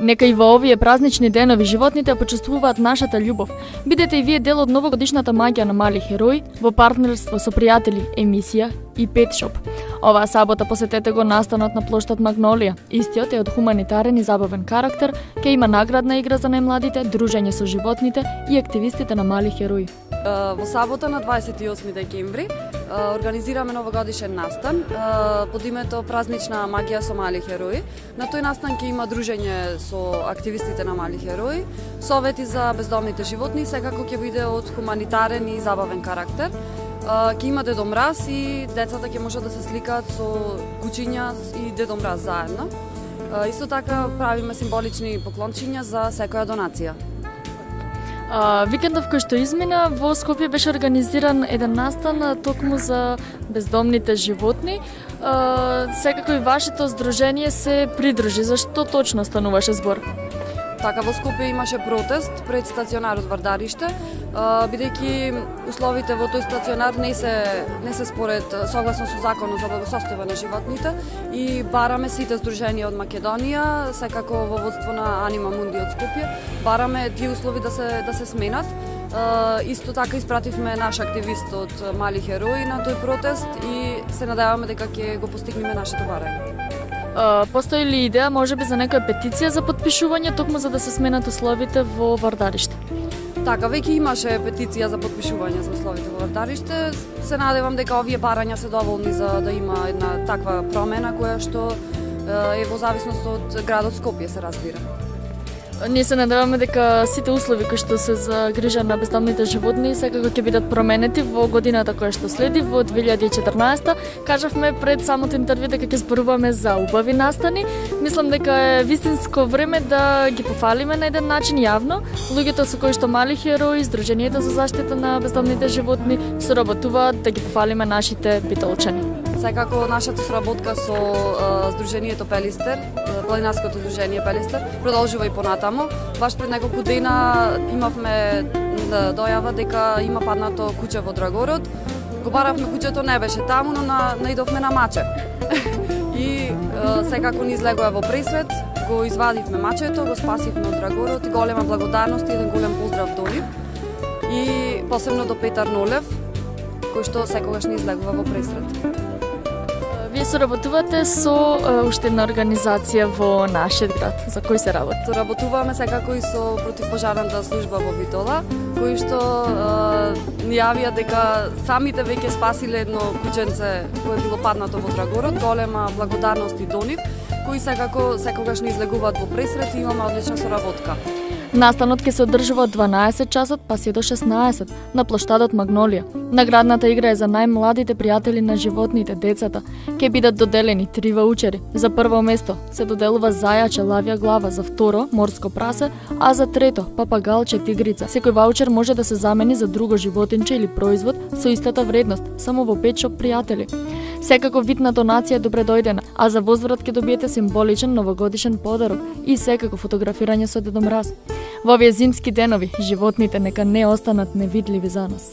Нека и во овие празнични денови животните почувствуваат нашата љубов. Бидете и вие дел од новогодишната магија на Мали херои во партнерство со пријатели емисија и Pet Shop. Оваа сабота посетете го настанот на плоштад Магнолија. Истиот е од хуманитарен и забавен карактер, ќе има наградна игра за најмладите, дружење со животните и активистите на Мали херои. Во сабота на 28 декември организираме новогодишен настан под името Празнична магија со Мали херои. На тој настан ќе има дружење со активистите на Мали херои, совети за бездомните животни, секако ќе биде од хуманитарен и забавен карактер. Ќе има Дедо Мраз и децата ќе можат да се сликаат со кучиња и Дедо Мраз заедно. Исто така правиме символични поклончиња за секоја донација. Викендов кој што измина, во Скопје беше организиран еден настан токму за бездомните животни. Секако и вашето здружение се придружи. Зашто точно стануваше збор? Така, во Скопје имаше протест пред стационарот Вардариште, бидејќи условите во тој стационар не се според согласно со законот за благосостојба на животните и бараме сите здруженија од Македонија, секако во водство на Анима Мунди од Скопје, бараме тие услови да се сменат. Исто така испративме наш активист од Мали херои на тој протест и се надеваме дека ќе го постигнеме нашето барање. Постои ли идеја, можеби, за некоја петиција за потпишување, токму за да се сменат условите во Вардариште? Така, веќе имаше петиција за потпишување за условите во Вардариште. Се надевам дека овие барања се доволни за да има една таква промена која што е во зависност од градот Скопје, се разбира. Ние се надеваме дека сите услови кои што се за грижа на бездомните животни секако ќе бидат променети во годината која што следи, во 2014. Кажавме пред самото интервју дека ќе зборуваме за убави настани. Мислам дека е вистинско време да ги пофалиме на еден начин јавно луѓето со кои што Мали херои, Здруженијата за заштита на бездомните животни соработуваат, да ги пофалиме нашите битолчани. Секако нашата соработка со Здруженијето Пелистер, планинарското здружение Пелистер, продолжува и понатамо. Баш пред неколку дена имавме дојава дека има паднато куќе во Драгород. Го баравме куќето, не беше таму, но наидовме на маче. И секако ни излегува во пресвет, го извадивме мачето, го спасивме од Драгород и голема благодарност и еден голем поздрав до нив. И посебно до Петар Нолев, кој што секогаш ни излегува во пресвет. Вие соработувате со уште една организација во нашиот град. За кој се работи? Соработуваме секако и со противпожарната служба во Битола, кои што ни јавија дека самите веќе спасиле едно кученце кое било паднато во Драгород. Голема благодарност и до нив, кои секогаш ни излегуваат во пресрет и имаме одлична соработка. Настанот ќе се одржува од 12 часот па се до 16 на плоштадот Магнолија. Наградната игра е за најмладите пријатели на животните, децата. Ќе бидат доделени 3 ваучери. За прво место се доделува зајаче лавја глава, за второ морско прасе, а за трето папагалче тигрица. Секој ваучер може да се замени за друго животинче или производ со истата вредност, само во Pet Shop пријатели. Секако видна донација е добре дојдена, а за возврат ќе добиете символичен новогодишен подарок и секако фотографирање со Дедо Мраз. Во овие зимски денови, животните нека не останат невидливи за нас.